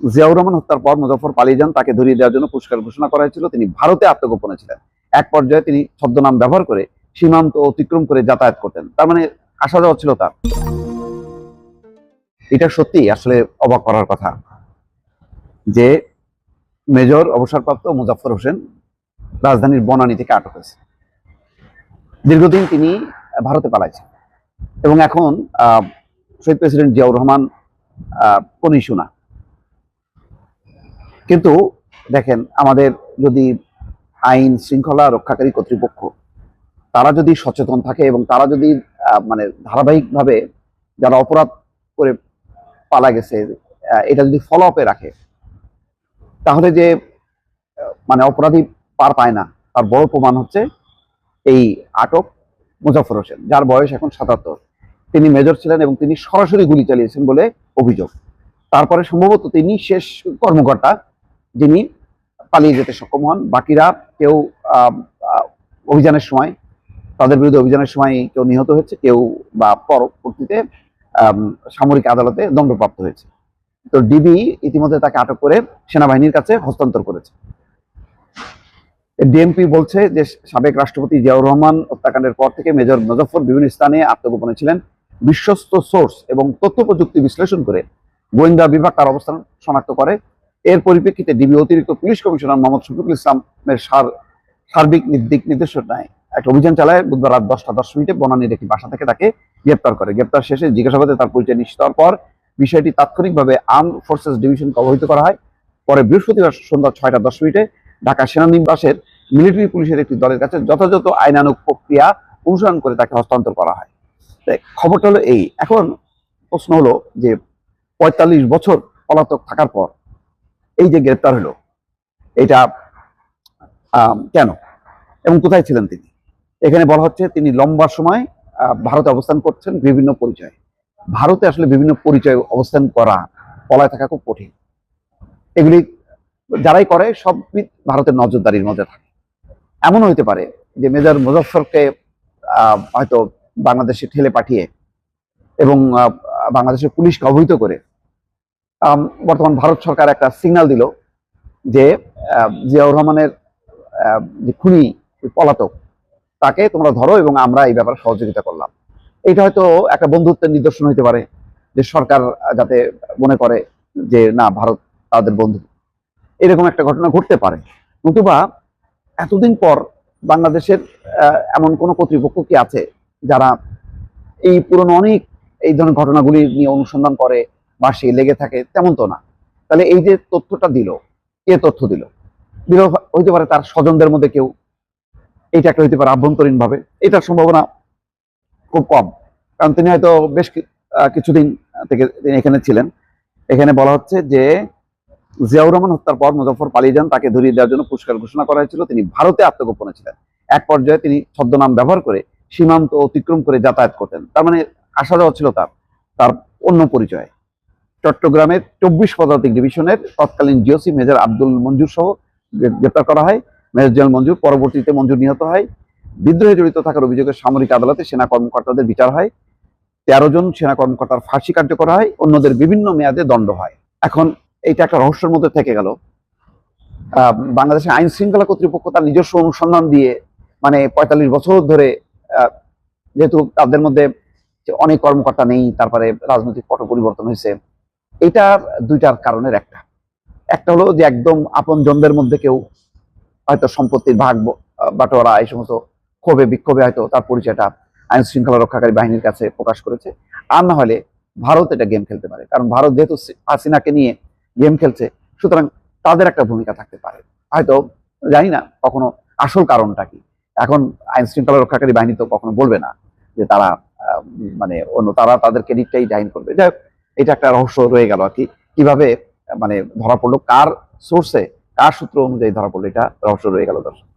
জিয়াউর রহমান হত্যার পর মুজাফফর পালিয়ে যান। তাকে ধরিয়ে দেওয়ার জন্য পুরস্কার ঘোষণা করা হয়েছিল। তিনি ভারতে আত্মগোপনে ছিলেন। এক পর্যায়ে তিনি ছদ্মনাম ব্যবহার করে সীমান্ত অতিক্রম করে যাতায়াত করতেন। তার মানে আসা যাওয়া ছিল তার। এটা সত্যি আসলে অবাক করার কথা যে মেজর অবসরপ্রাপ্ত মুজাফফর হোসেন রাজধানীর বনানী থেকে আটক হয়েছে। দীর্ঘদিন তিনি ভারতে পালাইছেন এবং এখন শহীদ প্রেসিডেন্ট জিয়াউর রহমান কোন ইস্যু না। কিন্তু দেখেন, আমাদের যদি আইন শৃঙ্খলা রক্ষাকারী কর্তৃপক্ষ তারা যদি সচেতন থাকে এবং তারা যদি মানে ধারাবাহিকভাবে যারা অপরাধ করে পালা গেছে এটা যদি ফলো আপে রাখে, তাহলে যে মানে অপরাধী পার পায় না তার বড় প্রমাণ হচ্ছে এই আটক মুজাফফর হোসেন, যার বয়স এখন ৭৭। তিনি মেজর ছিলেন এবং তিনি সরাসরি গুলি চালিয়েছেন বলে অভিযোগ। তারপরে সম্ভবত তিনি শেষ কর্মকর্তা যিনি পালিয়ে যেতে সক্ষম হন। বাকিরা কেউ অভিযানের সময়, তাদের বিরুদ্ধে অভিযানের সময় কেউ নিহত হয়েছে, কেউ বা পরবর্তীতে সামরিক আদালতে দণ্ডপ্রাপ্ত হয়েছে। তো ডিবি ইতিমধ্যে তাকে আটক করে সেনাবাহিনীর কাছে হস্তান্তর করেছে। ডিএমপি বলছে যে সাবেক রাষ্ট্রপতি জিয়াউর রহমান হত্যাকাণ্ডের পর থেকে মেজর মুজাফফর বিভিন্ন স্থানে আত্মগোপনে ছিলেন। বিশ্বস্ত সোর্স এবং তথ্য প্রযুক্তি বিশ্লেষণ করে গোয়েন্দা বিভাগ তার অবস্থান শনাক্ত করে। এর পরিপ্রেক্ষিতে ডিবি অতিরিক্ত পুলিশ কমিশনার মোহাম্মদ শফিকুল ইসলামের সার্বিক দিক নির্দেশনায় একটা অভিযান চালায়। বুধবার রাত 10টা 10 মিনিটে বনানীর একটি বাসা থেকে তাকে গ্রেপ্তার করে। গ্রেপ্তার শেষে জিজ্ঞাসাবাদে তার পরিচয় নিশ্চিত হওয়ার পর বিষয়টি তাৎক্ষণিকভাবে আর্ম ফোর্সেস ডিভিশনকে অবহিত করা হয়। পরে বৃহস্পতিবার সন্ধ্যা 6টা 10 মিনিটে ঢাকা সেনানিবাসের মিলিটারি পুলিশের একটি দলের কাছে যথাযথ আইনানুগ প্রক্রিয়া অনুসরণ করে তাকে হস্তান্তর করা হয়। খবরটা হলো এই। এখন প্রশ্ন হলো যে ৪৫ বছর পলাতক থাকার পর এই যে গ্রেপ্তার হলো, এটা কেন এবং কোথায় ছিলেন তিনি? এখানে বলা হচ্ছে তিনি লম্বা সময় ভারতে অবস্থান করছেন বিভিন্ন পরিচয়ে। ভারতে আসলে বিভিন্ন পরিচয়ে অবস্থান করা, পলায় থাকা খুব কঠিন। এগুলি যারাই করে সব ভারতের নজরদারির মধ্যে থাকে। এমনও হইতে পারে যে মেজর মুজাফফরকে হয়তো বাংলাদেশে ঠেলে পাঠিয়ে এবং বাংলাদেশের পুলিশকে অবহিত করে বর্তমান ভারত সরকার একটা সিগন্যাল দিল যে জিয়াউর রহমানের যে খুনি পলাতক তাকে তোমরা ধরো এবং আমরা এই ব্যাপারে সহযোগিতা করলাম। এটা হয়তো একটা বন্ধুত্বের নিদর্শন হইতে পারে, যে সরকার যাতে মনে করে যে না, ভারত তাদের বন্ধু। এরকম একটা ঘটনা ঘটতে পারে। নতুবা এতদিন পর বাংলাদেশের এমন কোন কর্তৃপক্ষ কি আছে যারা এই পুরনো অনেক এই ধরনের ঘটনাগুলি নিয়ে অনুসন্ধান করে বা সে লেগে থাকে? তেমন তো না। তাহলে এই যে তথ্যটা দিল, কে তথ্য দিল? হইতে পারে তার স্বজনদের মধ্যে কেউ, এইটা একটা হইতে পারে আভ্যন্তরীণ ভাবে। এটার সম্ভাবনা খুব কম, কারণ তিনি হয়তো বেশ কিছুদিন থেকে তিনি এখানে ছিলেন। এখানে বলা হচ্ছে যে জিয়াউর রহমান হত্যার পর মুজাফফর পালিয়ে যান। তাকে ধরিয়ে দেওয়ার জন্য পুরস্কার ঘোষণা করা হয়েছিল। তিনি ভারতে আত্মগোপনে ছিলেন। এক পর্যায়ে তিনি ছদ্মনাম ব্যবহার করে সীমান্ত অতিক্রম করে যাতায়াত করতেন। তার মানে আসা যাওয়া ছিল তার অন্য পরিচয়। চট্টগ্রামের 24 পদাতিক ডিভিশনের তৎকালীন জিওসি মেজর আব্দুল মঞ্জুর সহ গ্রেপ্তার করা হয়। মেজর জেনারেল মঞ্জুর, পরবর্তীতে মঞ্জুর নিহত হয়। বিদ্রোহে জড়িত থাকার অভিযোগে সামরিক আদালতে সেনা কর্মকর্তাদের বিচার হয়। 13 জন সেনা কর্মকর্তার ফাঁসি কার্যকর হয়, অন্যদের বিভিন্ন মেয়াদে দণ্ড হয়। এখন এইটা একটা রহস্যের মধ্যে থেকে গেল। বাংলাদেশের আইন শৃঙ্খলা কর্তৃপক্ষ তার নিজস্ব অনুসন্ধান দিয়ে মানে ৪৫ বছর ধরে, যেহেতু তাদের মধ্যে অনেক কর্মকর্তা নেই, তারপরে রাজনৈতিক পট পরিবর্তন হয়েছে, এটার দুইটার কারণের একটা হলো যে একদম আপন জনদের মধ্যে কেউ হয়তো সম্পত্তির ভাগ বাটোয়ারা এই সমস্ত ক্ষোভে বিক্ষোভে হয়তো তার পরিচয়টা আইন শৃঙ্খলা রক্ষাকারী বাহিনীর কাছে প্রকাশ করেছে। আর না হলে ভারত এটা গেম খেলতে পারে, কারণ ভারত যেহেতু হাসিনাকে নিয়ে গেম খেলছে, সুতরাং তাদের একটা ভূমিকা থাকতে পারে। হয়তো জানি না কখনো আসল কারণটা কি। এখন আইন শৃঙ্খলা রক্ষাকারী বাহিনী তো কখনো বলবে না যে তারা মানে অন্য, তারা তাদের ক্রেডিটটাই ডাইন করবে। যাই হোক, এটা একটা রহস্য রয়ে গেল আর কি। কিভাবে মানে ধরা পড়লো, কার সোর্সে, কার সূত্র অনুযায়ী ধরা পড়লো, এটা রহস্য রয়ে গেল দর্শক।